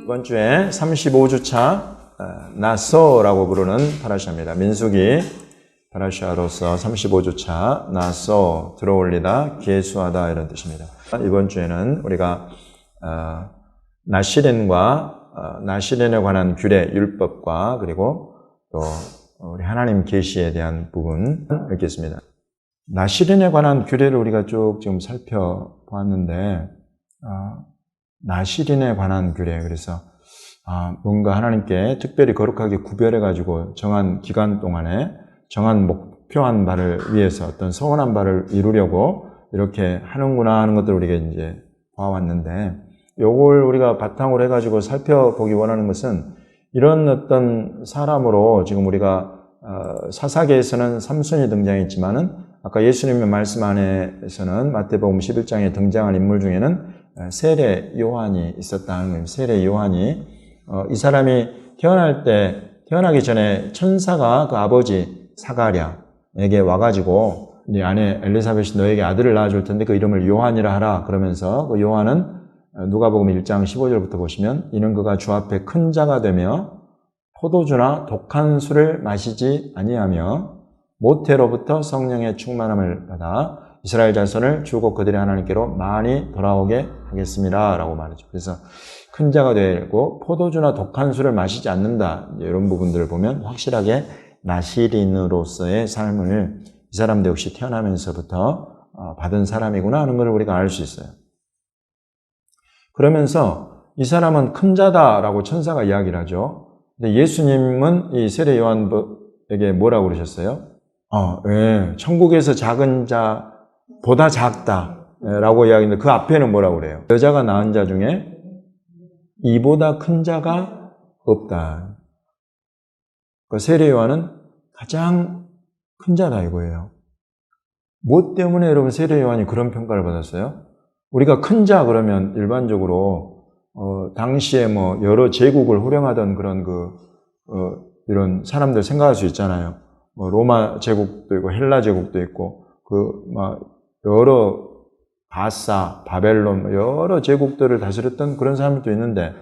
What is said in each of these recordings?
이번 주에 35주차 나소라고 부르는 파라샤입니다. 민수기 파라샤로서 35주차 나소 들어올리다 계수하다 이런 뜻입니다. 이번 주에는 우리가 나시린에 관한 규례, 율법과 그리고 또 우리 하나님 계시에 대한 부분 읽겠습니다. 나시린에 관한 규례를 우리가 쭉 지금 살펴보았는데 나시린에 관한 규례, 그래서 뭔가 하나님께 특별히 거룩하게 구별해가지고 정한 기간 동안에 정한 목표한 바를 위해서 어떤 서원한 바를 이루려고 이렇게 하는구나 하는 것들을 우리가 이제 봐왔는데, 요걸 우리가 바탕으로 해가지고 살펴보기 원하는 것은 이런 어떤 사람으로 지금 우리가 사사기에서는 삼손이 등장했지만은 아까 예수님의 말씀 안에서는 마태복음 11장에 등장한 인물 중에는 세례 요한이 있었다는 거예요. 세례 요한이 이 사람이 태어나기 전에 천사가 그 아버지 사가랴에게 와가지고 네 아내 엘리사벳이 너에게 아들을 낳아줄 텐데 그 이름을 요한이라 하라 그러면서 그 요한은 누가복음 1장 15절부터 보시면 이는 그가 주 앞에 큰 자가 되며 포도주나 독한 술을 마시지 아니하며 모태로부터 성령의 충만함을 받아 이스라엘 자손을 주고 그들의 하나님께로 많이 돌아오게 하겠습니다 라고 말하죠. 그래서 큰 자가 되고 포도주나 독한 술을 마시지 않는다, 이런 부분들을 보면 확실하게 나시린으로서의 삶을 이 사람도 역시 태어나면서부터 받은 사람이구나 하는 것을 우리가 알 수 있어요. 그러면서 이 사람은 큰 자다라고 천사가 이야기를 하죠. 근데 예수님은 이 세례 요한에게 뭐라고 그러셨어요? 천국에서 작은 자보다 작다라고 이야기했는데 그 앞에는 뭐라고 그래요? 여자가 낳은 자 중에 이보다 큰 자가 없다. 그 세례 요한은 가장 큰 자다 이거예요. 뭐 때문에 여러분 세례 요한이 그런 평가를 받았어요? 우리가 큰 자 그러면 일반적으로 당시에 뭐 여러 제국을 호령하던 그런 이런 사람들 생각할 수 있잖아요. 뭐 로마 제국도 있고 헬라 제국도 있고 여러 바사, 바벨론 여러 제국들을 다스렸던 그런 사람들도 있는데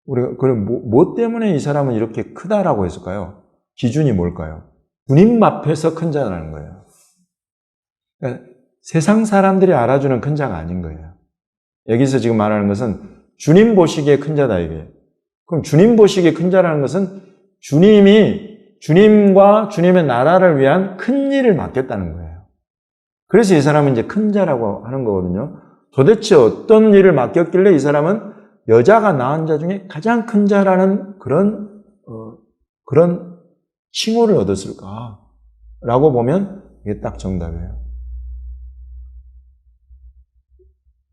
우리가 그럼 뭐 때문에 이 사람은 이렇게 크다라고 했을까요? 기준이 뭘까요? 주님 앞에서 큰 자라는 거예요. 그러니까 세상 사람들이 알아주는 큰 자가 아닌 거예요. 여기서 지금 말하는 것은 주님 보시기에 큰 자다 이게. 그럼 주님 보시기에 큰 자라는 것은 주님과 주님의 나라를 위한 큰 일을 맡겼다는 거예요. 그래서 이 사람은 이제 큰 자라고 하는 거거든요. 도대체 어떤 일을 맡겼길래 이 사람은 여자가 낳은 자 중에 가장 큰 자라는 그런 칭호를 얻었을까라고 보면 이게 딱 정답이에요.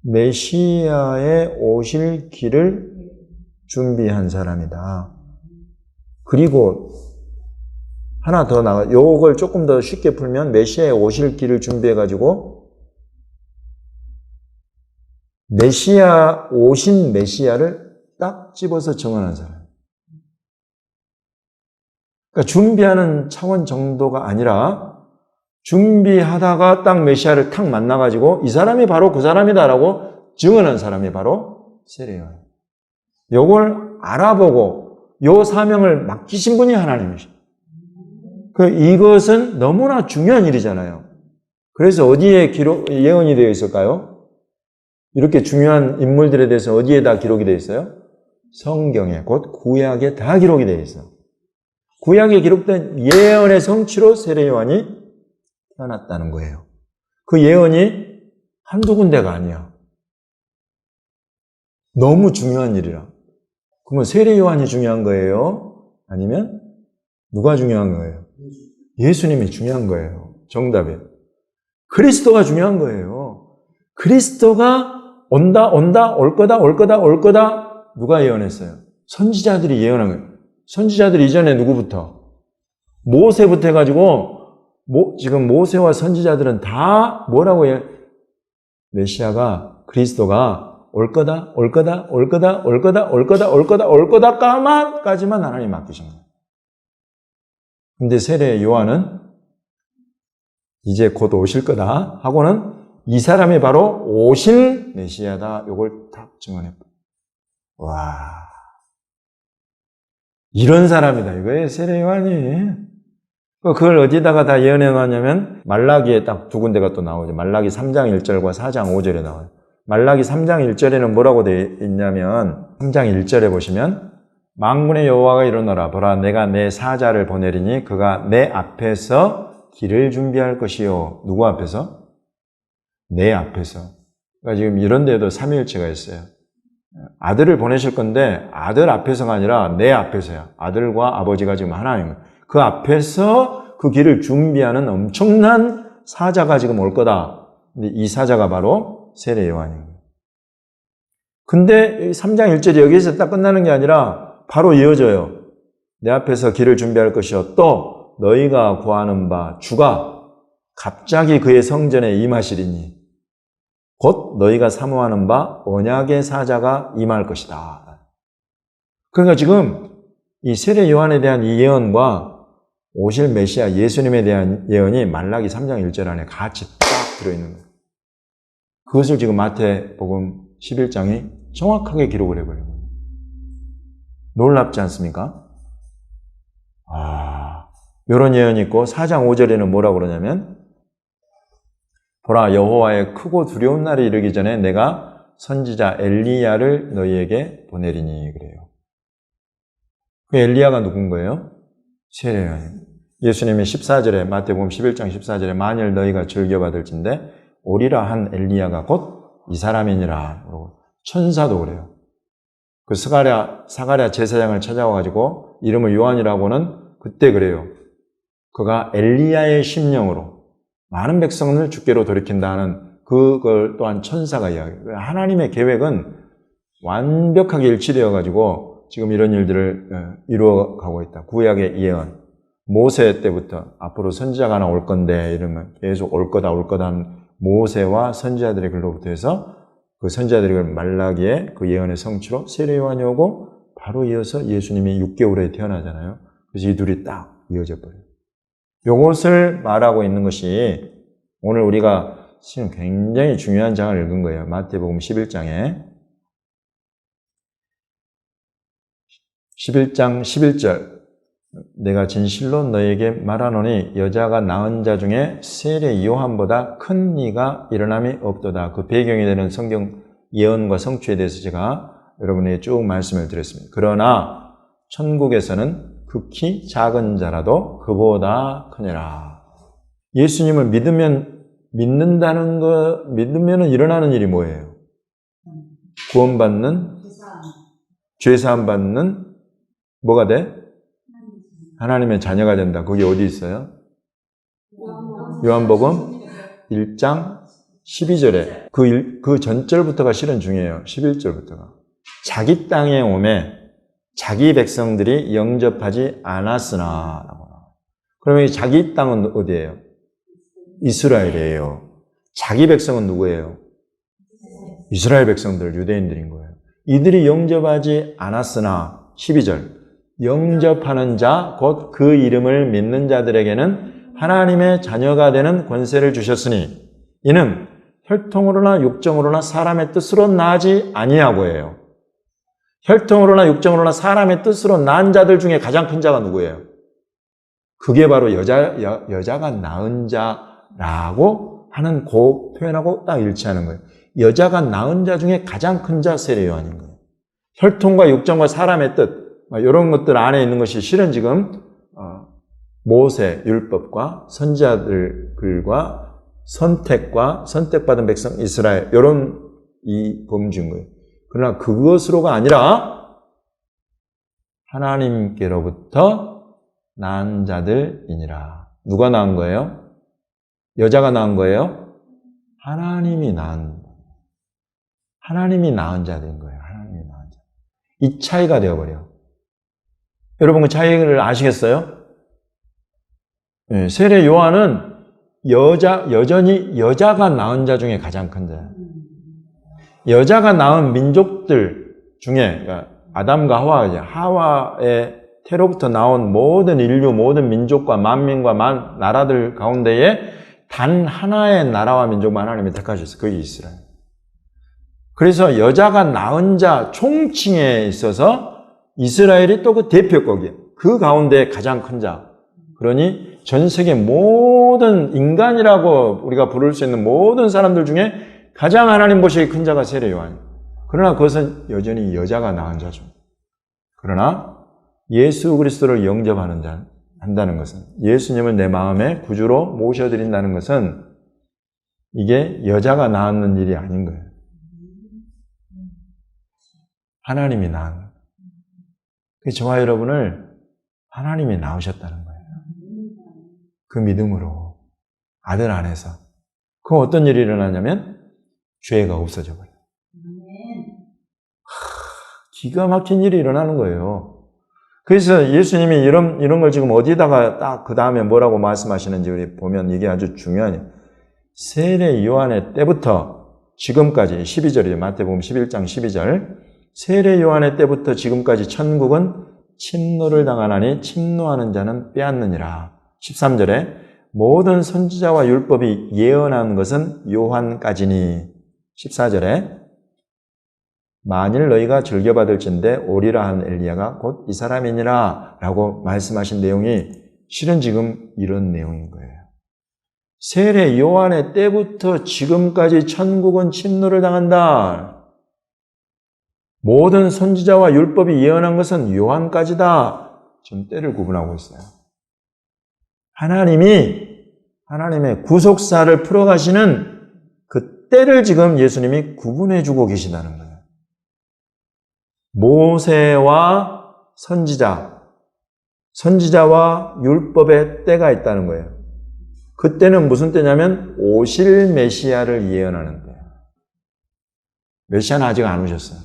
메시아의 오실 길을 준비한 사람이다. 그리고 하나 더 나가, 요걸 조금 더 쉽게 풀면 메시아의 오실 길을 준비해가지고 오신 메시아를 딱 집어서 정언한 사람. 그러니까 준비하는 차원 정도가 아니라 준비하다가 딱 메시아를 탁 만나가지고 이 사람이 바로 그 사람이다라고 증언한 사람이 바로 세례 요한. 요걸 알아보고 요 사명을 맡기신 분이 하나님이시죠. 이것은 너무나 중요한 일이잖아요. 그래서 어디에 예언이 되어 있을까요? 이렇게 중요한 인물들에 대해서 어디에 다 기록이 되어 있어요? 성경에, 곧 구약에 다 기록이 되어 있어요. 구약에 기록된 예언의 성취로 세례 요한이 태어났다는 거예요. 그 예언이 한두 군데가 아니야. 너무 중요한 일이라. 그러면 세례 요한이 중요한 거예요? 아니면 누가 중요한 거예요? 예수님이 중요한 거예요. 정답이. 그리스도가 중요한 거예요. 그리스도가 온다, 올 거다. 누가 예언했어요? 선지자들이 예언한 거예요. 선지자들 이전에 누구부터? 모세부터 해가지고 지금 모세와 선지자들은 다 뭐라고 해요? 메시아가, 그리스도가 올 거다까지만 하나님 맡기신 거예요. 근데 세례 요한은 이제 곧 오실 거다 하고는 이 사람이 바로 오실 메시아다. 요걸 딱 증언했고. 와, 이런 사람이다 이거예요, 세례 요한이. 그걸 어디다가 다 예언해 놨냐면 말라기에 딱 두 군데가 또 나오죠. 말라기 3장 1절과 4장 5절에 나와요. 말라기 3장 1절에는 뭐라고 되어 있냐면 3장 1절에 보시면 만군의 여호와가 이르노라 보라 내가 내 사자를 보내리니 그가 내 앞에서 길을 준비할 것이요. 누구 앞에서? 내 앞에서. 그러니까 지금 이런 데도 삼위일체가 있어요. 아들을 보내실 건데 아들 앞에서가 아니라 내 앞에서야. 아들과 아버지가 지금 하나님이에요. 그 앞에서 그 길을 준비하는 엄청난 사자가 지금 올 거다. 근데 이 사자가 바로 세례 요한인 거예요. 근데 3장 1절이 여기서 딱 끝나는 게 아니라 바로 이어져요. 내 앞에서 길을 준비할 것이요. 또 너희가 구하는 바 주가 갑자기 그의 성전에 임하시리니 곧 너희가 사모하는 바 언약의 사자가 임할 것이다. 그러니까 지금 이 세례 요한에 대한 이 예언과 오실 메시아 예수님에 대한 예언이 말라기 3장 1절 안에 같이 딱 들어있는 거예요. 그것을 지금 마태복음 11장이 정확하게 기록을 해버린 거예요. 놀랍지 않습니까? 이런 예언이 있고 4장 5절에는 뭐라고 그러냐면 보라 여호와의 크고 두려운 날이 이르기 전에 내가 선지자 엘리야를 너희에게 보내리니 그래요. 그 엘리야가 누군 거예요? 세례 요한이에요. 예수님이 14절에 마태복음 11장 14절에 만일 너희가 즐겨받을진대 오리라 한 엘리야가 곧 이 사람이니라. 천사도 그래요. 그 사가랴 제사장을 찾아와가지고 이름을 요한이라고는 그때 그래요. 그가 엘리야의 심령으로 많은 백성을 주께로 돌이킨다 하는 그걸 또한 천사가 이야기해요. 하나님의 계획은 완벽하게 일치되어가지고 지금 이런 일들을 이루어가고 있다. 구약의 예언. 모세 때부터 앞으로 선지자가 하나 올 건데 이러면 계속 올 거다 한 모세와 선지자들의 글로부터 해서 그 선지자들의 말라기에 그 예언의 성취로 세례 요한이 오고 바로 이어서 예수님이 6개월에 태어나잖아요. 그래서 이 둘이 딱 이어져 버려요. 이것을 말하고 있는 것이 오늘 우리가 지금 굉장히 중요한 장을 읽은 거예요. 마태복음 11장에 11장 11절 내가 진실로 너에게 말하노니 여자가 낳은 자 중에 세례 요한보다 큰 이가 일어남이 없도다. 그 배경이 되는 성경 예언과 성취에 대해서 제가 여러분에게 쭉 말씀을 드렸습니다. 그러나 천국에서는 극히 작은 자라도 그보다 크니라. 예수님을 믿는다는 거, 믿으면 일어나는 일이 뭐예요? 구원받는, 죄사함 받는, 뭐가 돼? 하나님의 자녀가 된다. 거기 어디 있어요? 요한복음 1장 12절에 그 전절부터가 실은 중요해요. 11절부터가. 자기 땅에 오매 자기 백성들이 영접하지 않았으나. 그러면 이 자기 땅은 어디예요? 이스라엘이에요. 자기 백성은 누구예요? 이스라엘 백성들, 유대인들인 거예요. 이들이 영접하지 않았으나 12절 영접하는 자, 곧 그 이름을 믿는 자들에게는 하나님의 자녀가 되는 권세를 주셨으니 이는 혈통으로나 육정으로나 사람의 뜻으로 나지 아니하고 해요. 혈통으로나 육정으로나 사람의 뜻으로 난 자들 중에 가장 큰 자가 누구예요? 그게 바로 여자가 낳은 자라고 하는 그 표현하고 딱 일치하는 거예요. 여자가 낳은 자 중에 가장 큰 자 세례 요한인 거예요. 혈통과 육정과 사람의 뜻 이런 것들 안에 있는 것이 실은 지금 모세 율법과 선지자들 글과 선택과 선택받은 백성 이스라엘 이런 이 범주인 거예요. 그러나 그것으로가 아니라 하나님께로부터 난 자들이니라. 누가 낳은 거예요? 여자가 낳은 거예요? 하나님이 낳은 자들인 거예요. 하나님이 낳은 자. 이 차이가 되어버려요. 여러분 그 차이를 아시겠어요? 네, 세례 요한은 여전히 여자가 낳은 자 중에 가장 큰 자예요. 여자가 낳은 민족들 중에 그러니까 아담과 하와의 태로부터 나온 모든 인류, 모든 민족과 만민과 나라들 가운데에 단 하나의 나라와 민족만 하나님이 택하셨어요. 그게 이스라엘. 그래서 여자가 낳은 자 총칭에 있어서 이스라엘이 또 그 대표격이에요. 그 가운데 가장 큰 자. 그러니 전 세계 모든 인간이라고 우리가 부를 수 있는 모든 사람들 중에 가장 하나님 보시기에 큰 자가 세례 요한이에요. 그러나 그것은 여전히 여자가 낳은 자죠. 그러나 예수 그리스도를 영접하는 자, 한다는 것은, 예수님을 내 마음의 구주로 모셔드린다는 것은 이게 여자가 낳는 일이 아닌 거예요. 하나님이 낳은 거예요. 저와 여러분을 하나님이 낳으셨다는 거예요. 그 믿음으로 아들 안에서. 그럼 어떤 일이 일어나냐면 죄가 없어져 버려요. 기가 막힌 일이 일어나는 거예요. 그래서 예수님이 이런 걸 지금 어디다가 딱 그 다음에 뭐라고 말씀하시는지 우리 보면 이게 아주 중요해요. 세례 요한의 때부터 지금까지 12절이에요. 마태복음 11장 12절. 세례 요한의 때부터 지금까지 천국은 침노를 당하나니 침노하는 자는 빼앗느니라. 13절에 모든 선지자와 율법이 예언한 것은 요한까지니. 14절에 만일 너희가 즐겨받을진대 오리라 한 엘리야가 곧 이 사람이니라 라고 말씀하신 내용이 실은 지금 이런 내용인 거예요. 세례 요한의 때부터 지금까지 천국은 침노를 당한다. 모든 선지자와 율법이 예언한 것은 요한까지다. 지금 때를 구분하고 있어요. 하나님의 구속사를 풀어가시는 그 때를 지금 예수님이 구분해주고 계시다는 거예요. 모세와 선지자와 율법의 때가 있다는 거예요. 그때는 무슨 때냐면 오실 메시아를 예언하는 때예요. 메시아는 아직 안 오셨어요.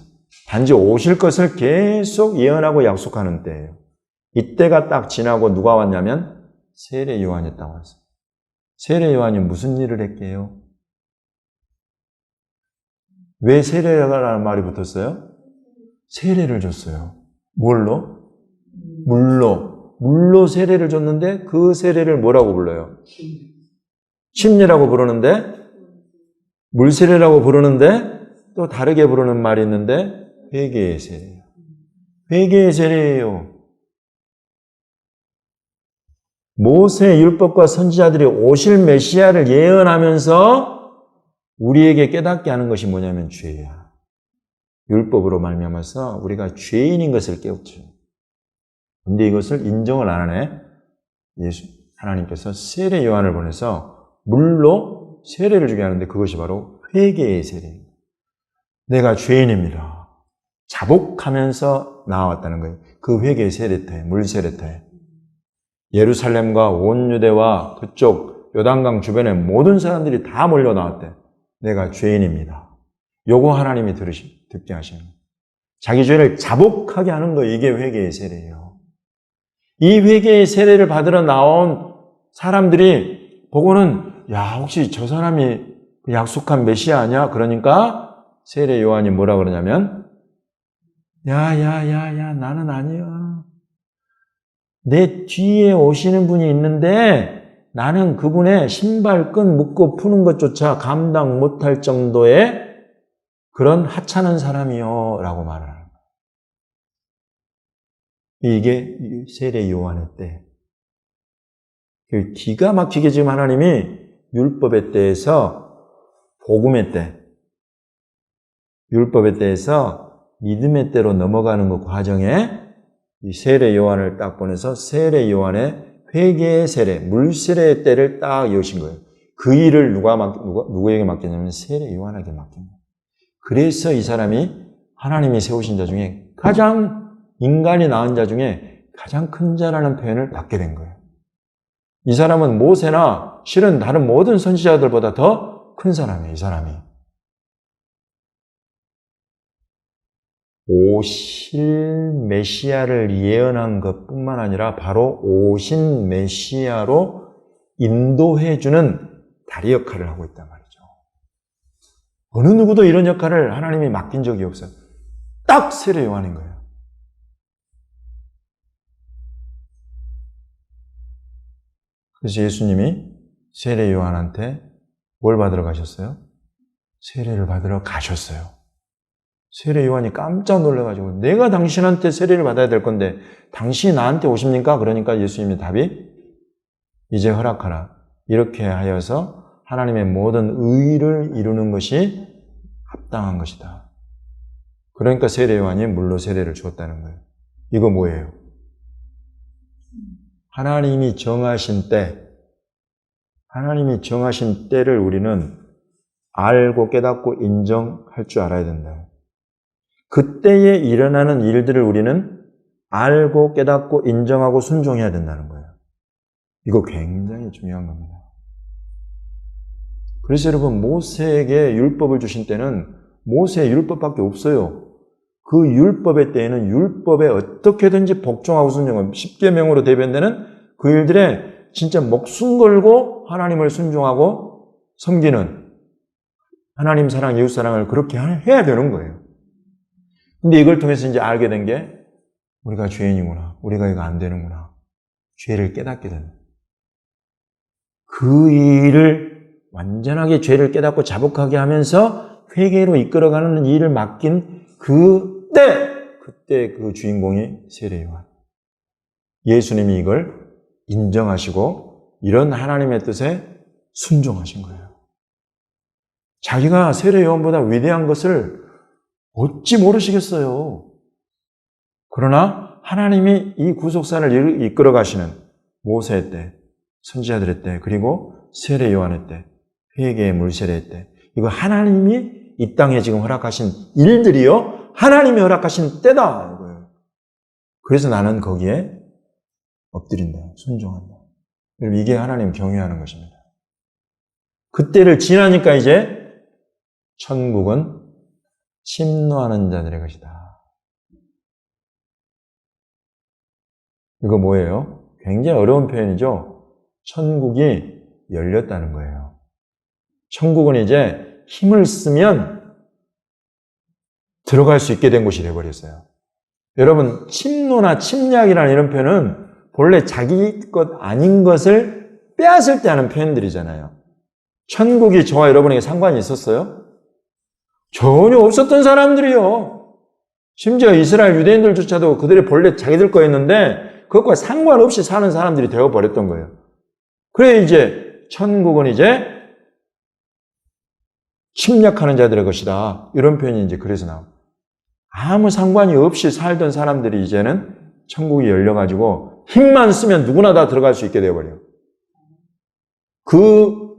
단지 오실 것을 계속 예언하고 약속하는 때예요. 이때가 딱 지나고 누가 왔냐면 세례 요한이 딱 왔어요. 세례 요한이 무슨 일을 했게요? 왜 세례라는 말이 붙었어요? 세례를 줬어요. 뭘로? 물로 세례를 줬는데 그 세례를 뭐라고 불러요? 침례라고 부르는데, 물세례라고 부르는데 또 다르게 부르는 말이 있는데 회개의 세례예요. 회개의 세례예요. 모세 율법과 선지자들이 오실 메시아를 예언하면서 우리에게 깨닫게 하는 것이 뭐냐면 죄야. 율법으로 말미암아서 우리가 죄인인 것을 깨우쳐. 근데 이것을 인정을 안 하네. 하나님께서 세례 요한을 보내서 물로 세례를 주게 하는데 그것이 바로 회개의 세례입니다. 내가 죄인입니다. 자복하면서 나왔다는 거예요. 그 회개의 세례터에, 물 세례터에. 예루살렘과 온 유대와 그쪽 요단강 주변의 모든 사람들이 다 몰려 나왔대. 내가 죄인입니다. 요거 하나님이 듣게 하시는 거예요. 자기 죄를 자복하게 하는 거, 이게 회개의 세례예요. 이 회개의 세례를 받으러 나온 사람들이 보고는 야, 혹시 저 사람이 약속한 메시아 아니야? 그러니까 세례 요한이 뭐라 그러냐면 야, 나는 아니야. 내 뒤에 오시는 분이 있는데 나는 그분의 신발끈 묶고 푸는 것조차 감당 못할 정도의 그런 하찮은 사람이요 라고 말을 하는 거예요. 이게 세례 요한의 때. 기가 막히게 지금 하나님이 율법의 때에서 복음의 때, 율법의 때에서 믿음의 때로 넘어가는 그 과정에 이 세례 요한을 딱 보내서 세례 요한의 회개의 세례, 물세례의 때를 딱 여신 거예요. 그 일을 누구에게 맡겼냐면 세례 요한에게 맡긴 거예요. 그래서 이 사람이 하나님이 세우신 자 중에 가장, 인간이 낳은 자 중에 가장 큰 자라는 표현을 받게 된 거예요. 이 사람은 모세나 실은 다른 모든 선지자들보다 더 큰 사람이에요, 이 사람이. 오실 메시아를 예언한 것뿐만 아니라 바로 오신 메시아로 인도해주는 다리 역할을 하고 있단 말이죠. 어느 누구도 이런 역할을 하나님이 맡긴 적이 없어요. 딱 세례 요한인 거예요. 그래서 예수님이 세례 요한한테 뭘 받으러 가셨어요? 세례를 받으러 가셨어요. 세례 요한이 깜짝 놀라가지고 내가 당신한테 세례를 받아야 될 건데 당신이 나한테 오십니까? 그러니까 예수님의 답이 이제 허락하라. 이렇게 하여서 하나님의 모든 의를 이루는 것이 합당한 것이다. 그러니까 세례 요한이 물로 세례를 주었다는 거예요. 이거 뭐예요? 하나님이 정하신 때를 우리는 알고 깨닫고 인정할 줄 알아야 된다. 그때에 일어나는 일들을 우리는 알고 깨닫고 인정하고 순종해야 된다는 거예요. 이거 굉장히 중요한 겁니다. 그래서 여러분, 모세에게 율법을 주신 때는 모세의 율법밖에 없어요. 그 율법의 때에는 율법에 어떻게든지 복종하고 순종하고 10계명으로 대변되는 그 일들에 진짜 목숨 걸고 하나님을 순종하고 섬기는 하나님 사랑, 이웃 사랑을 그렇게 해야 되는 거예요. 근데 이걸 통해서 이제 알게 된 게 우리가 죄인이구나. 우리가 이거 안 되는구나. 죄를 깨닫게 된다. 그 일을 완전하게 죄를 깨닫고 자복하게 하면서 회개로 이끌어가는 일을 맡긴 그때 그 주인공이 세례 요한. 예수님이 이걸 인정하시고 이런 하나님의 뜻에 순종하신 거예요. 자기가 세례 요한보다 위대한 것을 어찌 모르시겠어요. 그러나 하나님이 이 구속사를 이끌어 가시는 모세의 때, 선지자들의 때, 그리고 세례 요한의 때, 회개의 물세례의 때, 이거 하나님이 이 땅에 지금 허락하신 일들이요, 하나님이 허락하신 때다 이거예요. 그래서 나는 거기에 엎드린다, 순종한다. 여러분, 이게 하나님 경외하는 것입니다. 그때를 지나니까 이제 천국은 침노하는 자들의 것이다. 이거 뭐예요? 굉장히 어려운 표현이죠? 천국이 열렸다는 거예요. 천국은 이제 힘을 쓰면 들어갈 수 있게 된 곳이 되어버렸어요. 여러분, 침노나 침략이라는 이런 표현은 본래 자기 것 아닌 것을 빼앗을 때 하는 표현들이잖아요. 천국이 저와 여러분에게 상관이 있었어요? 전혀 없었던 사람들이요. 심지어 이스라엘 유대인들조차도 그들의 본래 자기들 거였는데 그것과 상관없이 사는 사람들이 되어버렸던 거예요. 그래 이제 천국은 이제 침략하는 자들의 것이다. 이런 표현이 이제 그래서 나옵니다. 아무 상관이 없이 살던 사람들이 이제는 천국이 열려가지고 힘만 쓰면 누구나 다 들어갈 수 있게 되어버려요. 그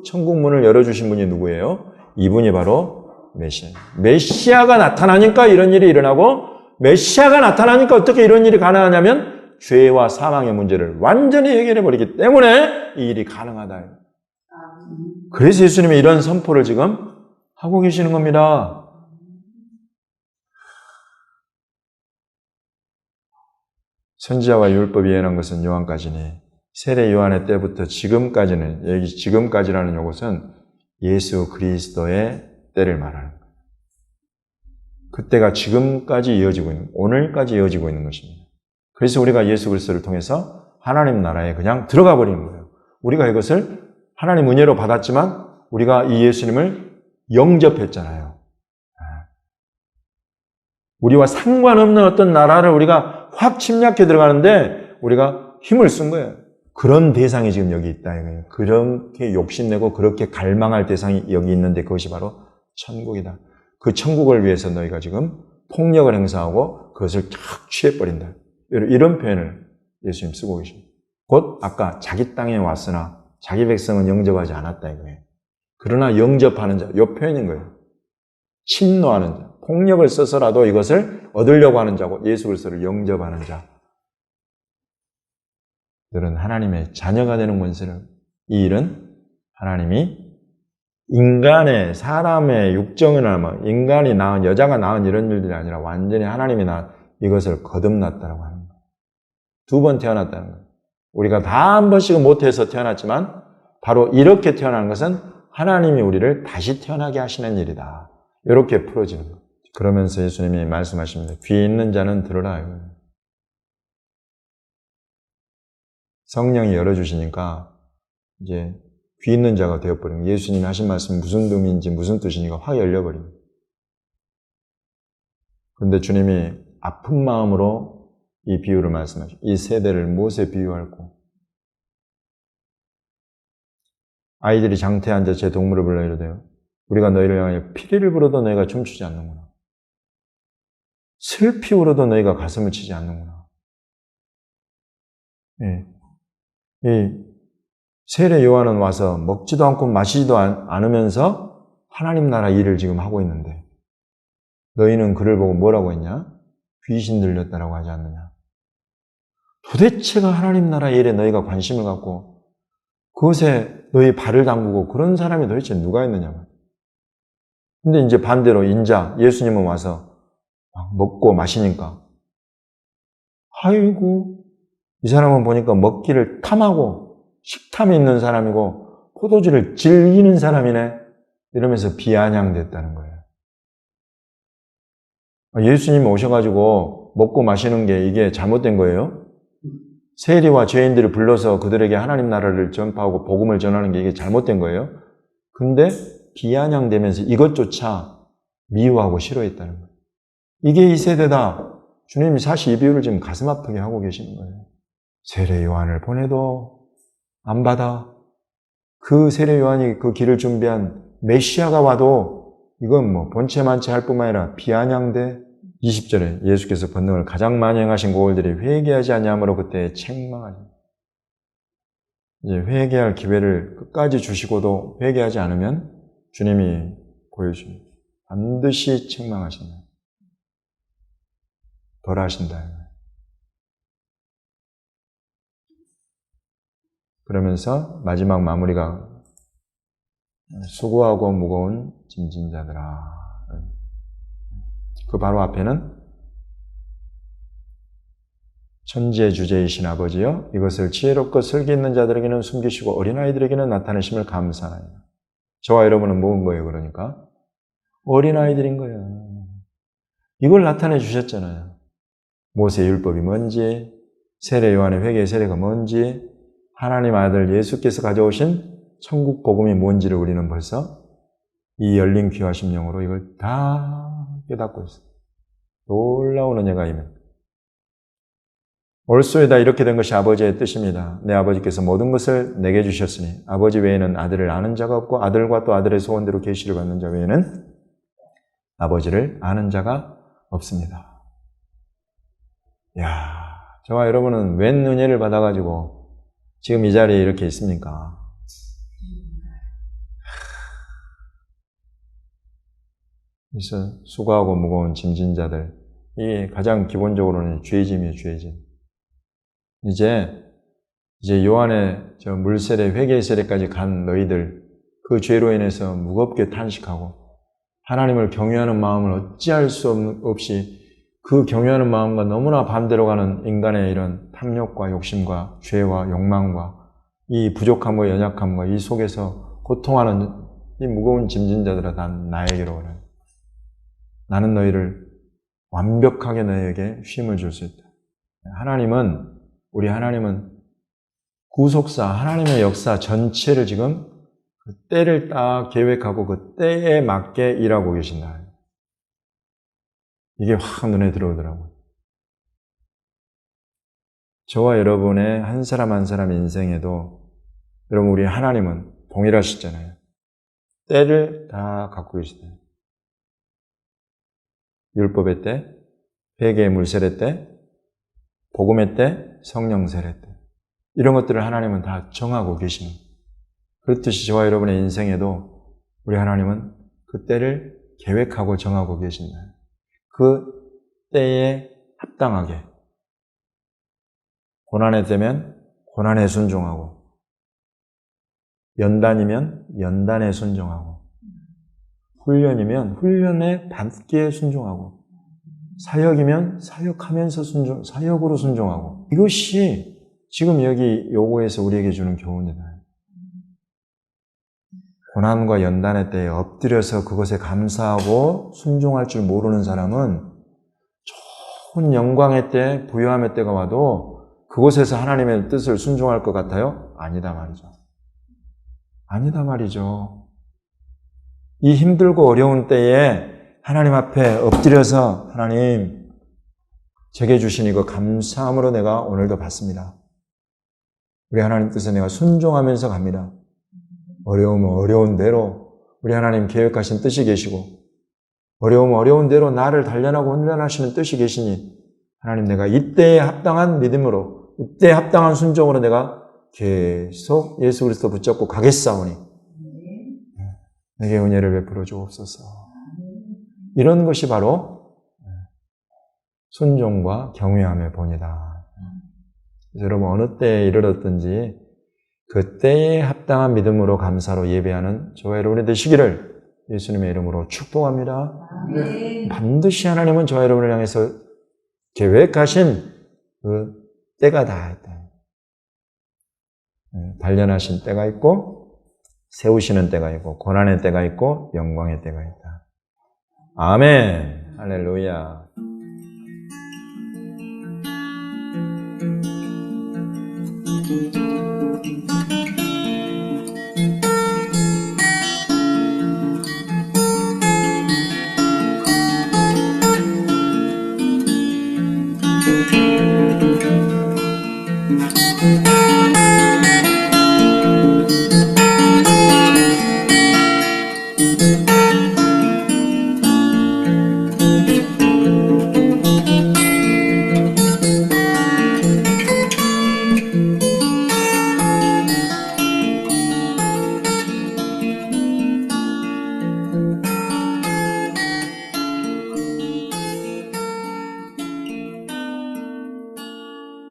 천국 문을 열어주신 분이 누구예요? 이분이 바로 메시아. 메시아가 나타나니까 이런 일이 일어나고 메시아가 나타나니까 어떻게 이런 일이 가능하냐면 죄와 사망의 문제를 완전히 해결해버리기 때문에 이 일이 가능하다. 그래서 예수님이 이런 선포를 지금 하고 계시는 겁니다. 선지자와 율법이 예언한 것은 요한까지니 세례 요한의 때부터 지금까지는, 여기 지금까지라는 이것은 예수 그리스도의 때를 말하는 거예요. 그때가 지금까지 이어지고 있는, 오늘까지 이어지고 있는 것입니다. 그래서 우리가 예수 그리스도를 통해서 하나님 나라에 그냥 들어가 버리는 거예요. 우리가 이것을 하나님 은혜로 받았지만 우리가 이 예수님을 영접했잖아요. 우리와 상관없는 어떤 나라를 우리가 확 침략해 들어가는데 우리가 힘을 쓴 거예요. 그런 대상이 지금 여기 있다. 그렇게 욕심내고 그렇게 갈망할 대상이 여기 있는데 그것이 바로 천국이다. 그 천국을 위해서 너희가 지금 폭력을 행사하고 그것을 탁 취해버린다. 이런 표현을 예수님 쓰고 계십니다. 곧 아까 자기 땅에 왔으나 자기 백성은 영접하지 않았다 이거예요. 그러나 영접하는 자, 이 표현인 거예요. 침노하는 자, 폭력을 써서라도 이것을 얻으려고 하는 자고 예수 그리스도를 영접하는 자. 들은 하나님의 자녀가 되는 권세를, 이 일은 하나님이 인간의, 사람의 육정이나 인간이 낳은, 여자가 낳은 이런 일들이 아니라 완전히 하나님이 낳은 이것을 거듭났다고 하는 거예요. 2번 태어났다는 거예요. 우리가 다 한 번씩은 못해서 태어났지만 바로 이렇게 태어나는 것은 하나님이 우리를 다시 태어나게 하시는 일이다. 이렇게 풀어지는 거예요. 그러면서 예수님이 말씀하십니다. 귀 있는 자는 들으라. 성령이 열어주시니까 이제 귀 있는 자가 되어버린 거예요. 예수님이 하신 말씀이 무슨 의미인지 무슨 뜻이니까 확 열려버립니다. 그런데 주님이 아픈 마음으로 이 비유를 말씀하시죠. 이 세대를 무엇에 비유할꼬? 아이들이 장터에 앉아 제 동물을 불러 이르되요. 우리가 너희를 향하여 피리를 불어도 너희가 춤추지 않는구나. 슬피 울어도 너희가 가슴을 치지 않는구나. 예. 이 세례 요한은 와서 먹지도 않고 마시지도 않으면서 하나님 나라 일을 지금 하고 있는데 너희는 그를 보고 뭐라고 했냐? 귀신 들렸다라고 하지 않느냐. 도대체가 하나님 나라 일에 너희가 관심을 갖고 그것에 너희 발을 담그고 그런 사람이 도대체 누가 있느냐. 근데 이제 반대로 인자 예수님은 와서 먹고 마시니까 아이고 이 사람은 보니까 먹기를 탐하고 식탐이 있는 사람이고 포도주를 즐기는 사람이네 이러면서 비아냥됐다는 거예요. 예수님이 오셔가지고 먹고 마시는 게 이게 잘못된 거예요? 세리와 죄인들을 불러서 그들에게 하나님 나라를 전파하고 복음을 전하는 게 이게 잘못된 거예요? 근데 비아냥되면서 이것조차 미워하고 싫어했다는 거예요. 이게 이 세대다. 주님이 사실 이 비유를 지금 가슴 아프게 하고 계시는 거예요. 세례 요한을 보내도 안 받아. 그 세례 요한이 그 길을 준비한 메시아가 와도 이건 뭐 본체만체 할 뿐만 아니라 비아냥돼. 20절에 예수께서 권능을 가장 많이 행하신 고을들이 회개하지 아니함으로 그때 책망하니. 이제 회개할 기회를 끝까지 주시고도 회개하지 않으면 주님이 보여줍니다. 반드시 책망하신다. 벌하신다. 그러면서 마지막 마무리가 수고하고 무거운 짐진 자들아. 그 바로 앞에는 천지의 주제이신 아버지여 이것을 지혜롭고 슬기 있는 자들에게는 숨기시고 어린아이들에게는 나타내심을 감사하나이다. 저와 여러분은 모은 거예요. 그러니까 어린아이들인 거예요. 이걸 나타내 주셨잖아요. 모세의 율법이 뭔지, 세례 요한의 회개의 세례가 뭔지, 하나님 아들 예수께서 가져오신 천국 복음이 뭔지를 우리는 벌써 이 열린 귀와 심령으로 이걸 다 깨닫고 있어요. 놀라운 은혜가 임해. 올소에다 이렇게 된 것이 아버지의 뜻입니다. 내 아버지께서 모든 것을 내게 주셨으니 아버지 외에는 아들을 아는 자가 없고 아들과 또 아들의 소원대로 계시를 받는 자 외에는 아버지를 아는 자가 없습니다. 이야, 저와 여러분은 웬 은혜를 받아가지고 지금 이 자리에 이렇게 있습니까? 그래서 수고하고 무거운 짐진 자들, 이 가장 기본적으로는 죄짐이에요, 죄짐. 이제 요한의 저 물세례, 회개의 세례까지 간 너희들, 그 죄로 인해서 무겁게 탄식하고 하나님을 경외하는 마음을 어찌할 수 없이 그 경외하는 마음과 너무나 반대로 가는 인간의 이런 탐욕과 욕심과 죄와 욕망과 이 부족함과 연약함과 이 속에서 고통하는 이 무거운 짐진 자들아 다 나에게로 오라. 나는 너희를 완벽하게 너희에게 쉼을 줄 수 있다. 우리 하나님은 구속사, 하나님의 역사 전체를 지금 그 때를 딱 계획하고 그 때에 맞게 일하고 계신다. 이게 확 눈에 들어오더라고요. 저와 여러분의 한 사람 한 사람 인생에도 여러분 우리 하나님은 동일하시잖아요. 때를 다 갖고 계시다. 율법의 때, 회개의 물세례 때, 복음의 때, 성령 세례 때. 이런 것들을 하나님은 다 정하고 계시는. 그렇듯이 저와 여러분의 인생에도 우리 하나님은 그 때를 계획하고 정하고 계신다. 그 때에 합당하게 고난에 되면 고난에 순종하고 연단이면 연단에 순종하고 훈련이면 훈련에 받기에 순종하고 사역이면 사역하면서 사역으로 순종하고 이것이 지금 여기 요구에서 우리에게 주는 교훈이다. 고난과 연단의 때에 엎드려서 그것에 감사하고 순종할 줄 모르는 사람은 좋은 영광의 때, 부요함의 때가 와도 그곳에서 하나님의 뜻을 순종할 것 같아요? 아니다 말이죠. 아니다 말이죠. 이 힘들고 어려운 때에 하나님 앞에 엎드려서 하나님 제게 주신 이거 감사함으로 내가 오늘도 받습니다. 우리 하나님 뜻에 내가 순종하면서 갑니다. 어려우면 어려운 대로 우리 하나님 계획하신 뜻이 계시고 어려우면 어려운 대로 나를 단련하고 훈련하시는 뜻이 계시니 하나님 내가 이때에 합당한 믿음으로 이때에 합당한 순종으로 내가 계속 예수 그리스도 붙잡고 가겠사오니 내게 은혜를 베풀어 주옵소서. 이런 것이 바로 순종과 경외함의 본이다. 여러분 어느 때에 이르렀든지 그때에 합당한 믿음으로 감사로 예배하는 저와 여러분이 되시기를 예수님의 이름으로 축복합니다. 반드시 하나님은 저와 여러분을 향해서 계획하신 그 때가 다 있다. 단련하신 때가 있고 세우시는 때가 있고 고난의 때가 있고 영광의 때가 있다. 아멘. 할렐루야.